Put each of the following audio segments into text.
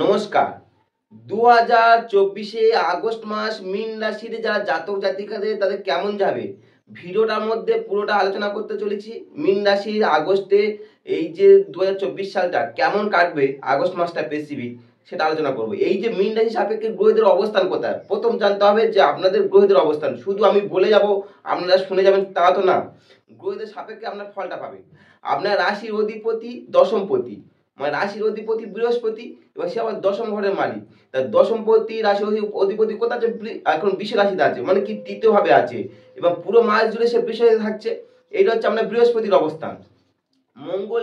নমস্কার। 2024 আগস্ট মাস মীন রাশির যারা জাতক জাতিকাদের তাদের কেমন যাবে ভিডিওটার মধ্যে পুরোটা আলোচনা করতে চলেছি। মীন রাশির আগস্টে এই যে 2024 সালটা কেমন কাটবে, আগস্ট মাসটা স্পেসিফিক সেটা আলোচনা করব। এই যে মীন রাশি সাপেক্ষে গ্রহদের অবস্থান কোথায়, প্রথম জানতে হবে যে আপনাদের গ্রহদের অবস্থান। শুধু আমি বলে যাব আপনারা শুনে যাবেন তা তো না, গ্রহদের সাপেক্ষে আপনার ফলটা পাবেন। আপনার রাশির অধিপতি দশমপতি, মানে রাশির অধিপতি বৃহস্পতি, এবং সে আবার দশম ঘরের মালিক। তার দশমপতি রাশি অধিপতি কোথায় আছে? এখন বৃষ রাশিতে আছে, মানে কি তৃতীয় ভাবে আছে, এবং পুরো মাস জুড়ে সে বৃষ রাশিতে থাকছে। এইটা হচ্ছে আপনার বৃহস্পতির অবস্থান। মঙ্গল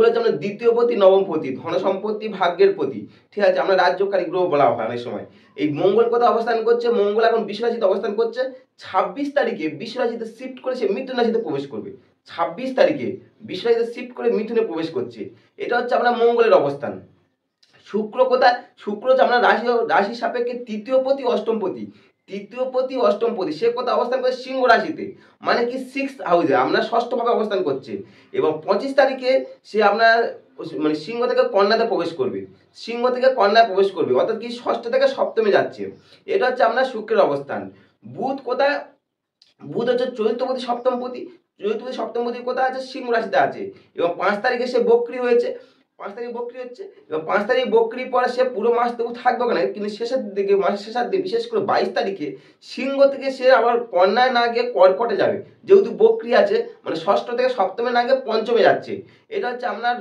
হচ্ছে আপনার দ্বিতীয় পতি, নবম পতি, ধন সম্পত্তি, ভাগ্যের পতি। ঠিক আছে, আমরা রাজ্যকারী গ্রহ বলা হয় অনেক সময়। এই মঙ্গল কোথায় অবস্থান করছে? মঙ্গল এখন বৃষ রাশিতে অবস্থান করছে। 26 তারিখে বৃষ রাশিতে শিফট করে সে মিথুন রাশিতে প্রবেশ করবে। 26 তারিখে বৃষ রাশিতে শিফট করে মিথুনে প্রবেশ করছে। এটা হচ্ছে আপনার মঙ্গলের অবস্থান। শুক্র কোথায়? শুক্র হচ্ছে আপনার রাশি সাপেক্ষে তৃতীয় পতি, অষ্টম পতি। তৃতীয় পতি, অষ্টম পতি, সে কোথায় অবস্থান করে? সিংহ রাশিতে, মানে কি 6th হাউসে, আপনার ষষ্ঠ ভাবে অবস্থান করছে। এবং 25 তারিখে সে আপনার মানে সিংহ থেকে কন্যাতে প্রবেশ করবে। সিংহ থেকে কন্যায় প্রবেশ করবে, অর্থাৎ কি ষষ্ঠ থেকে সপ্তমে যাচ্ছে। এটা হচ্ছে আপনার শুক্রের অবস্থান। বুধ কোথায়? বুধ হচ্ছে চতুর্থপতি, সপ্তমপতি। চতুর্থপতি সপ্তমপতি কোথায় আছে? সিংহ রাশিতে আছে। এবং 5 তারিখে সে বক্রি হয়েছে। 5 তারিখ বক্রি হচ্ছে, এবং 5 তারিখ বক্রির পরে সে পুরো মাস তবু থাকবে ওখানে, কিন্তু শেষের দিকে, মাসের শেষের দিকে, বিশেষ করে 22 তারিখে সিংহ থেকে সে আবার কন্যায় না গিয়ে কর্কটে যাবে। যেহেতু বক্রি আছে, মানে ষষ্ঠ থেকে সপ্তমে না গিয়ে পঞ্চমে যাচ্ছে। এটা হচ্ছে আপনার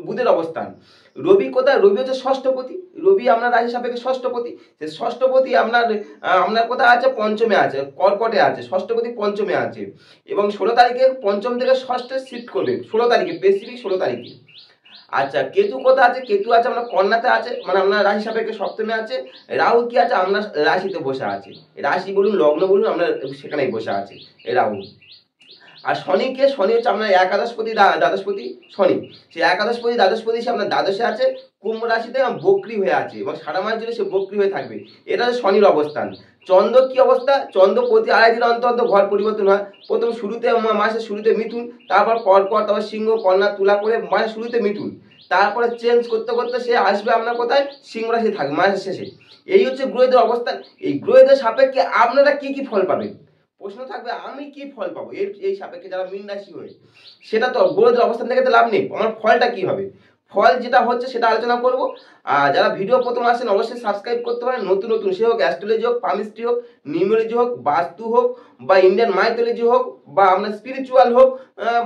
বুধের অবস্থান। রবি কোথায়? রবি হচ্ছে ষষ্ঠপতি। রবি আপনার রাশি সাপেক্ষে ষষ্ঠপতি। সে ষষ্ঠপতি আপনার আপনার কোথায় আছে? পঞ্চমে আছে, কর্কটে আছে। ষষ্ঠপতি পঞ্চমে আছে, এবং 16 তারিখে পঞ্চম থেকে ষষ্ঠে শিফট করবে। 16 তারিখে, স্পেসিফিক 16 তারিখে। আচ্ছা, কেতু কোথায় আছে? কেতু আছে আপনার কন্যাতে আছে, মানে আপনার রাশি সাপেক্ষে সপ্তমে আছে। রাহু কি আছে? আপনার রাশিতে বসে আছে। রাশি বলুন, লগ্ন বলুন, আপনার সেখানেই বসে আছে রাহু। আর শনিকে, শনি হচ্ছে আপনার একাদশপতি, দ্বাদশপতি শনি। সে একাদশপতি দ্বাদশপতি সে আপনার দ্বাদশে আছে, কুম্ভ রাশিতে বক্রি হয়ে আছে, এবং সারা মাস জুড়ে সে বক্রি হয়ে থাকবে। এটা হচ্ছে শনির অবস্থান। চন্দ্র কি অবস্থা? চন্দ্র প্রতি আড়াই দিন অন্তর অন্তর ঘর পরিবর্তন হয়। প্রথম শুরুতে, মাসের শুরুতে মিথুন, তারপর কর্কট, তারপর সিংহ, কন্যা, তুলা করে মাসের শুরুতে মিথুন, তারপরে চেঞ্জ করতে করতে সে আসবে আপনার কোথায়? সিংহ রাশি থাকবে মাসের শেষে। এই হচ্ছে গ্রহদের অবস্থান। এই গ্রহদের সাপেক্ষে আপনারা কি কি ফল পাবেন? প্রশ্ন থাকবে আমি কি ফল পাবো এই সাপেক্ষে যারা মীন রাশি হয়ে, সেটা তো গ্রহদের অবস্থান থেকে তো লাভ নেই। আমার ফলটা কি হবে? ফল যেটা হচ্ছে সেটা আলোচনা করব। আর যারা ভিডিও প্রথম আসেন অবশ্যই সাবস্ক্রাইব করতে পারেন। নতুন নতুন সে হোক অ্যাস্ট্রোলজি হোক, পামিস্ট্রি হোক, নিউমোলজি হোক, বাস্তু হোক, বা ইন্ডিয়ান মাইথোলজি হোক, বা আপনার স্পিরিচুয়াল হোক,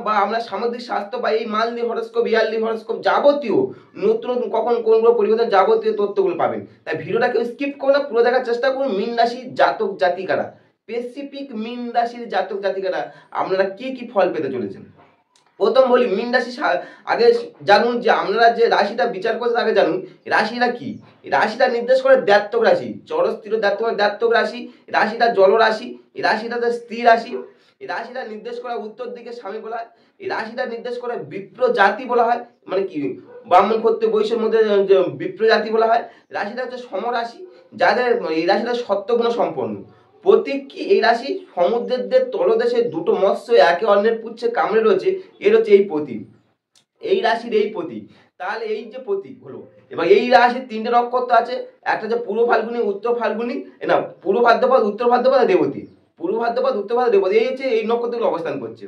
বা আপনার সামুদ্রিক স্বাস্থ্য, বা এই মান্থলি হরোস্কোপ, ইয়ারলি হরোস্কোপ, যাবতীয় নতুন নতুন কখন কোন গ্রহ পরিবর্তন, যাবতীয় তথ্যগুলো পাবেন। তাই ভিডিওটা কেউ স্কিপ করুন না, পুরো দেখার চেষ্টা করুন। মীন রাশি জাতক জাতিকারা, স্পেসিফিক মীন রাশির জাতক জাতিকারা আপনারা কি কি ফল পেতে চলেছেন। প্রথম বলি মীন রাশি। আগে জানুন যে আপনারা যে রাশিটা বিচার করছেন, আগে জানুন রাশিটা কি। রাশিটা নির্দেশ করে দ্ব্যর্থক রাশি, জড়স্থির দ্ব্যর্থক রাশি। রাশিটা জল রাশি। এই রাশিটা স্ত্রী রাশি। এই রাশিটা নির্দেশ করে উত্তর দিকে স্বামী বলা হয়। এই রাশিটা নির্দেশ করে বিপ্র জাতি বলা হয়, মানে কি ব্রাহ্মণ ক্ষত্রিয় বৈশ্যের মধ্যে বিপ্র জাতি বলা হয়। রাশিটা হচ্ছে সমরাশি, যাদের এই রাশিটা সত্যগুণ সম্পন্ন। প্রতীক কি? এই রাশি সমুদ্রের তলদেশে দুটো মৎস্য একে অন্যের পুচ্ছে কামড়ে রয়েছে, এর হচ্ছে এই প্রতীক, এই রাশির এই প্রতীক। তাহলে এই যে প্রতীক হলো, এবার এই রাশির 3টে নক্ষত্র আছে। একটা হচ্ছে পূর্ব ফাল্গুনী, উত্তর ফাল্গুনী, না পূর্ব ভাদ্রপদ, উত্তর ভাদ্রপদ, রেবতী। পূর্ব ভাদ্রপদ, উত্তর ভাদ্র, রেবতী, এই হচ্ছে এই নক্ষত্রগুলো অবস্থান করছে।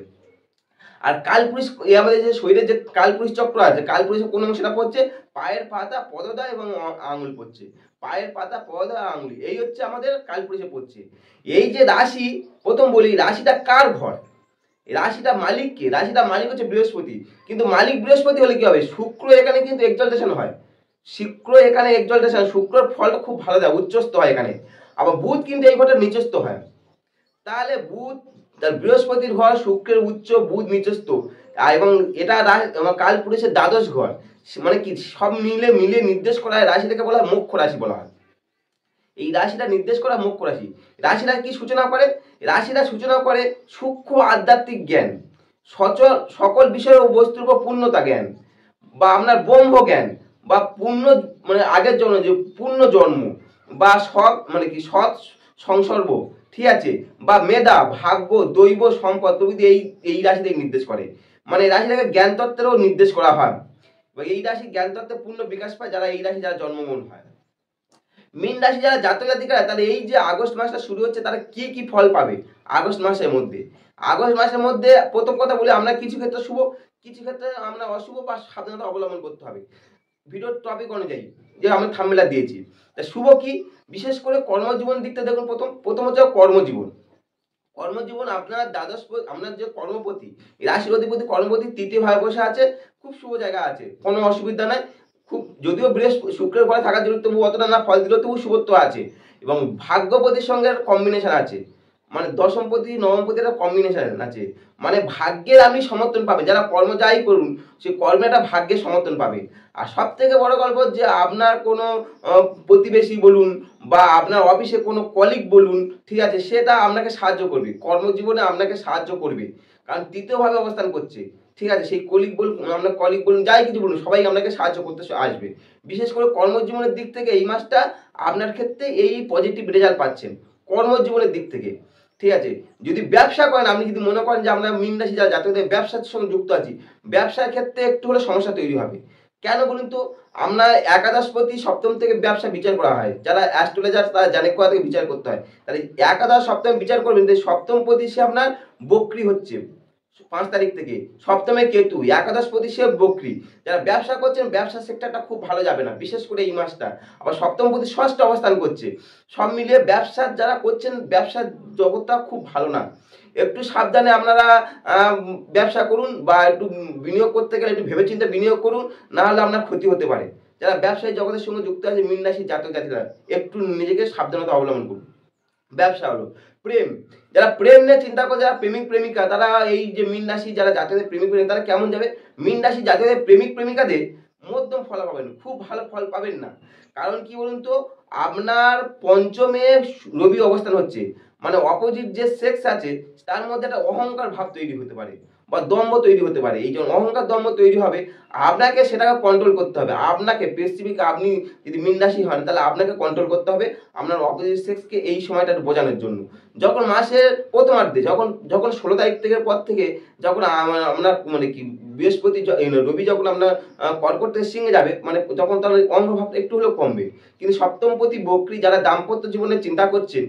আর কালপুরুষ, আমাদের যে শরীরের যে কালপুরুষ চক্র আছে, কালপুরুষের কোন অংশটা পড়ছে? পায়ের পাতা, পদদয় এবং আঙুল পড়ছে। পায়ের পাতা, পদদয়, আঙুল, এই হচ্ছে আমাদের কালপুরুষে পড়ছে। এই যে রাশি, প্রথম বলি রাশিটা কার ঘর, রাশিটা মালিক কে? রাশিটা মালিক হচ্ছে বৃহস্পতি। কিন্তু মালিক বৃহস্পতি হলে কি হবে? শুক্র এখানে কিন্তু এক্সালটেশন হয়। শুক্র এখানে এক্সালটেশন, শুক্রের ফলটা খুব ভালো দেয়, উচ্চস্থ হয় এখানে। আবার বুধ কিন্তু এই ঘরটা নিচস্থ হয়। তাহলে বুধ, বৃহস্পতির ঘর, শুক্রের উচ্চ, বুধ নিচস্থ, এবং এটা কালপুরুষের দ্বাদশ ঘর। মানে কি সব মিলে নির্দেশ করা হয়, রাশিটাকে বলা হয় মোক্ষ রাশি বলা হয়। এই রাশিটা নির্দেশ করা মোক্ষ রাশি। রাশিটা কি সূচনা করে? রাশিটা সূচনা করে সূক্ষ্ম আধ্যাত্মিক জ্ঞান, সচল সকল বিষয় ও বস্তুর উপর পূর্ণতা জ্ঞান, বা আপনার ব্রহ্ম জ্ঞান, বা পূর্ণ মানে আগের জন্ম যে পূর্ণ জন্ম, বা সৎ মানে কি সৎ সংসর্গ, ঠিক আছে, বা মেধা, ভাগ্য, দৈব সম্পদ প্রভৃতি এই এই রাশিতে নির্দেশ করে। মানে এই রাশিটাকে জ্ঞান তত্ত্বেরও নির্দেশ করা হয়। এই রাশি জ্ঞানতত্ত্বে পূর্ণ বিকাশ পায় যারা এই রাশি যারা জন্মগ্রহণ হয়। মীন রাশি যারা জাতক জাতিকারা, তাহলে এই যে আগস্ট মাসটা শুরু হচ্ছে তারা কি কি ফল পাবে আগস্ট মাসের মধ্যে? আগস্ট মাসের মধ্যে প্রথম কথা বলি, আমরা কিছু ক্ষেত্রে শুভ, কিছু ক্ষেত্রে আমরা অশুভ বা সাবধানতা অবলম্বন করতে হবে ভিডিওর টপিক অনুযায়ী, যে আমি থাম্বনেইলে দিয়েছি। তা শুভ কি? বিশেষ করে কর্মজীবন দিকটা দেখুন, প্রথম হচ্ছে কর্মজীবন। কর্মজীবন আপনার আপনার যে কর্মপতি, রাশির অধিপতি কর্মপতি তৃতীয় ভাবে বসে আছে, খুব শুভ জায়গা আছে, কোনো অসুবিধা নাই। খুব যদিও শুক্রের ঘরে থাকার জন্য তবু অতটা না ফল দিলেও তবু শুভত্ব আছে, এবং ভাগ্যপতির সঙ্গে কম্বিনেশন আছে, মানে দশমপতি নবমপতি একটা কম্বিনেশন আছে, মানে ভাগ্যের আপনি সমর্থন পাবে, যারা কর্ম যাই করুন সেই কর্মে একটা ভাগ্যের সমর্থন পাবে। আর সব থেকে বড় গল্প যে আপনার কোনো প্রতিবেশী বলুন বা আপনার অফিসে কোনো কলিগ বলুন, ঠিক আছে, সেটা আপনাকে সাহায্য করবে, কর্মজীবনে আপনাকে সাহায্য করবে, কারণ তৃতীয়ভাবে অবস্থান করছে, ঠিক আছে। সেই কলিগ বলুন, আপনার কলিগ বলুন, যাই কিছু বলুন, সবাই আপনাকে সাহায্য করতে আসবে। বিশেষ করে কর্মজীবনের দিক থেকে এই মাসটা আপনার ক্ষেত্রে এই পজিটিভ রেজাল্ট পাচ্ছেন কর্মজীবনের দিক থেকে, ঠিক আছে। যদি ব্যবসা করেন, আপনি যদি মনে করেন যে আমরা মীন রাশি যারা জাতকদের ব্যবসার সঙ্গে যুক্ত আছি, ব্যবসার ক্ষেত্রে একটু হলে সমস্যা তৈরি হবে। কেন বলুন তো? আমরা একাদশপতি সপ্তম থেকে ব্যবসা বিচার করা হয়, যারা অ্যাস্ট্রোলজার তারা জানে কোথা থেকে বিচার করতে হয়। তাহলে একাদশ সপ্তম বিচার করবেন, সপ্তম পতি সে আপনার বক্রি হচ্ছে 5 তারিখ থেকে, সপ্তমে কেতু, একাদশ পতি সে বক্রি। যারা ব্যবসা করছেন ব্যবসা সেক্টরটা খুব ভালো যাবে না, বিশেষ করে এই মাসটা। আবার সপ্তম পতি ষষ্ঠ অবস্থান করছে, সব মিলিয়ে ব্যবসা যারা করছেন ব্যবসার জগৎটা খুব ভালো না। একটু সাবধানে আপনারা ব্যবসা করুন, বা একটু বিনিয়োগ করতে গেলে একটু ভেবেচিন্তে বিনিয়োগ করুন, না হলে আপনার ক্ষতি হতে পারে। যারা ব্যবসায়ী জগতের সঙ্গে যুক্ত আছে মীন রাশি জাতক জাতিরা, একটু নিজেকে সাবধানতা অবলম্বন করুন। ব্যবসা হলো প্রেম, যারা প্রেম নিয়ে চিন্তা করে, যারা প্রেমিক প্রেমিকা, তারা এই যে মীন রাশি যারা জাতকের প্রেমিক প্রেমিকা, তারা কেমন যাবে? মীন রাশি জাতকের প্রেমিক প্রেমিকাদের মধ্যম ফল পাবেন, খুব ভালো ফল পাবেন না। কারণ কি বলুন তো, আপনার পঞ্চমে রবি অবস্থান হচ্ছে, মানে অপোজিট যে সেক্স আছে তার মধ্যে একটা অহংকার ভাব তৈরি হতে পারে বা দম্ভ তৈরি হতে পারে। এই জন্য অহংকার দম্ভ তৈরি হবে, আপনাকে সেটাকে কন্ট্রোল করতে হবে। আপনাকে স্পেসিফিক, আপনি যদি মীন রাশি হন তাহলে আপনাকে কন্ট্রোল করতে হবে আপনার অপোজিট সেক্সকে এই সময়টা বোঝানোর জন্য। যখন মাসের প্রথমার্ধে, যখন 16 তারিখ থেকে পর থেকে, যখন আপনার মানে কি বৃহস্পতি রবি যখন আপনার কর্কট থেকে সিংহে যাবে, মানে যখন তার অঙ্গভাবটা একটু হলেও কমবে। কিন্তু সপ্তমপতি বক্রী, যারা দাম্পত্য জীবনে চিন্তা করছেন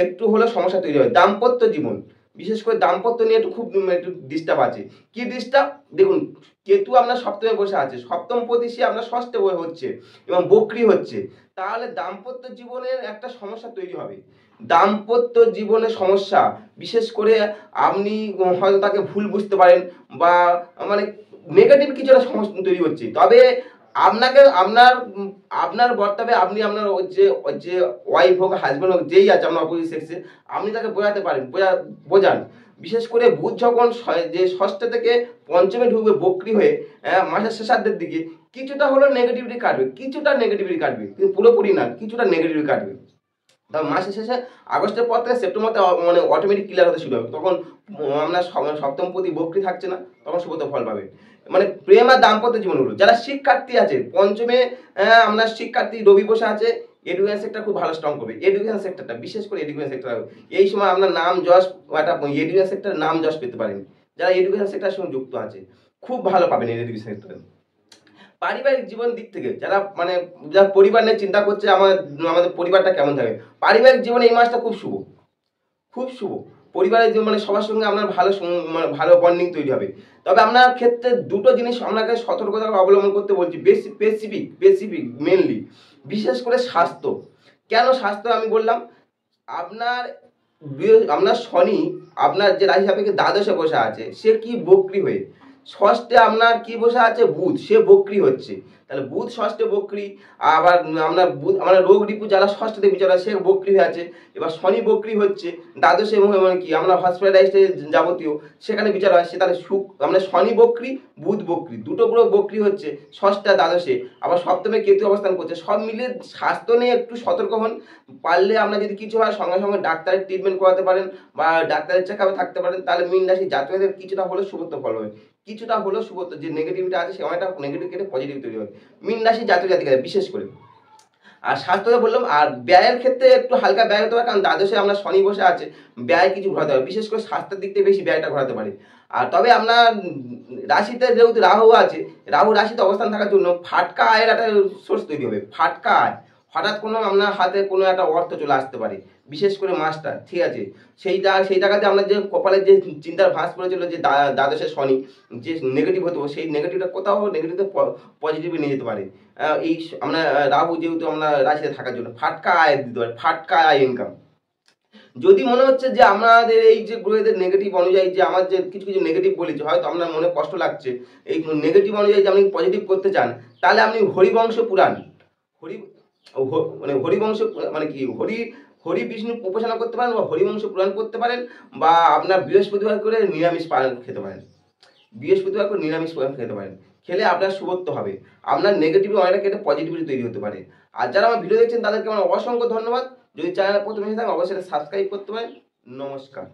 একটু হলেও সমস্যা তৈরি হয়। দাম্পত্য জীবন, বিশেষ করে দাম্পত্য নিয়ে একটু ডিস্টার্ব আছে। কি ডিস্টার্ব? দেখুন, কেতু আপনার সপ্তমে বসে আছে, সপ্তম পতি সে আপনার ষষ্ঠে হচ্ছে এবং বক্রী হচ্ছে, তাহলে দাম্পত্য জীবনের একটা সমস্যা তৈরি হবে। দাম্পত্য জীবনে সমস্যা, বিশেষ করে আপনি হয়তো তাকে ভুল বুঝতে পারেন, বা মানে নেগেটিভ কিছু একটা সমস্যা তৈরি হচ্ছে। তবে আপনাকে আপনার বর্তাবে, আপনি আপনার যে ওয়াইফ হোক হাজব্যান্ড হোক যেই আছে আপনার অপোজিট সেক্সে, আপনি তাকে বোঝাতে পারেন, বোঝান। বিশেষ করে বুধ যখন যে ষষ্ঠ থেকে পঞ্চমে ঢুকবে বক্রী হয়ে মাসের শেষার্ধের দিকে, কিছুটা হলেও নেগেটিভিটি কাটবে, কিন্তু পুরোপুরি না, কিছুটা নেগেটিভিটি কাটবে। তবে মাসের শেষে আগস্টের পর থেকে সেপ্টেম্বরতে মানে অটোমেটিক ক্লিয়ার হতে শুরু হবে, তখন আপনার সপ্তম পতি বক্রী থাকছে না, তখন শুভত ফল পাবে। মানে প্রেম আর দাম্পত্য জীবনগুলো, যারা শিক্ষার্থী আছে পঞ্চমে আপনার শিক্ষার্থী রবি বসে আছে, এডুকেশন সেক্টর খুব ভালো স্ট্রং করবে। এডুকেশন সেক্টরটা, বিশেষ করে এডুকেশন সেক্টর, এই সময় আপনার নাম যশ, একটা এডুকেশন সেক্টরের নাম যশ পেতে পারেন। যারা এডুকেশন সেক্টরের সঙ্গে যুক্ত আছে খুব ভালো পাবেন এডুকেশন সেক্টরে। পারিবারিক জীবন দিক থেকে যারা মানে যারা পরিবার নিয়ে চিন্তা করছে, আমাদের পরিবারটা কেমন থাকে, পারিবারিক জীবনে এই মাসটা খুব শুভ, খুব শুভ। পরিবারের যে মানে সবার সঙ্গে আপনার মানে ভালো বন্ডিং তৈরি হবে। তবে আপনার ক্ষেত্রে দুটো জিনিস আপনাকে সতর্কতা অবলম্বন করতে বলছি, স্পেসিফিক মেনলি, বিশেষ করে স্বাস্থ্য। কেন স্বাস্থ্য আমি বললাম? আপনার আপনার শনি আপনার যে রাশি সাপেক্ষে দ্বাদশে বসে আছে, সে কি বক্রী হয়ে, ষষ্ঠে আপনার কি বসে আছে বুধ, সে বক্রী হচ্ছে। তাহলে বুধ ষষ্ঠে বক্রী, আবার আমরা রোগ রিপু যারা ষষ্ঠতে বিচার হয় সে বক্রী হয়ে আছে। এবার শনি বক্রী হচ্ছে দ্বাদশে, মানে কি আমরা হসপিটালাইজড যাবতীয় সেখানে বিচার হয়, সে তাহলে আমরা শনি বক্রী বুধ বক্রী, দুটো গ্রহ বক্রী হচ্ছে ষষ্ঠে দ্বাদশে, আবার সপ্তমে কেতু অবস্থান করছে। সব মিলিয়ে স্বাস্থ্য নিয়ে একটু সতর্ক হন। পারলে আপনার যদি কিছু হয় সঙ্গে সঙ্গে ডাক্তারের ট্রিটমেন্ট করাতে পারেন বা ডাক্তারের চেক আপে থাকতে পারেন, তাহলে মীন রাশি জাতকদের কিছুটা হলেও শুভত্ব ফল হবে, কিছুটা হলেও শুভত্ব, যে নেগেটিভিটি আছে সে অনেকটা নেগেটিভ কেটে পজিটিভ তৈরি হবে মীন রাশি জাতক জাতিকাদের বিশেষ করে। আর স্বাস্থ্যটা বললাম, আর ব্যয়ের ক্ষেত্রে একটু হালকা ব্যয় হতে পারে, কারণ দ্বাদশে আমরা শনি বসে আছে, ব্যয় কিছু ঘোরাতে পারে, বিশেষ করে স্বাস্থ্যের দিক থেকে বেশি ব্যয়টা ঘোরাতে পারে। আর তবে আপনার রাশিতে যেহেতু রাহু আছে, রাহু রাশিতে অবস্থান থাকার জন্য ফাটকা আয়ের একটা সোর্স তৈরি হবে। ফাটকা আয়, হঠাৎ কোনো আপনার হাতে কোনো একটা অর্থ চলে আসতে পারে, বিশেষ করে মাস্টার, ঠিক আছে। সেই টাকাতে আপনার যে কপালের যে চিন্তার ভাঁজ পড়েছিল যে দ্বাদশে শনি যে নেগেটিভ হতো, সেই নেগেটিভটা কোথাও নেগেটিভে পজিটিভে নিয়ে যেতে পারে। এই আমরা রাহু যেহেতু আমরা রাশিতে থাকার জন্য ফাটকা আয় দিতে পারে, ফাটকা আয় ইনকাম। যদি মনে হচ্ছে যে আমাদের এই যে গ্রহেদের নেগেটিভ অনুযায়ী যে আমার যে কিছু কিছু নেগেটিভ বলেছে, হয়তো আপনার মনে কষ্ট লাগছে, এই নেগেটিভ অনুযায়ী যে আপনি পজিটিভ করতে চান, তাহলে আপনি হরিবংশ পুরাণ, হরি মানে হরিবংশ মানে কি হরি বিষ্ণু উপাসনা করতে পারেন, বা হরিবংশ পুরাণ করতে পারেন, বা আপনার বৃহস্পতিবার করে নিরামিষ পালন খেতে পারেন, বৃহস্পতিবার করে নিরামিষ পালন খেতে পারেন। খেলে আপনার শুভত্ব হবে, আপনার নেগেটিভ অনেকটা কেটে পজিটিভিটি তৈরি হতে পারে। আর যারা আমার ভিডিও দেখছেন তাদেরকে আমার অসংখ্য ধন্যবাদ। যদি চ্যানেলে প্রথমে এসে থাকেন অবশ্যই সাবস্ক্রাইব করতে পারেন। নমস্কার।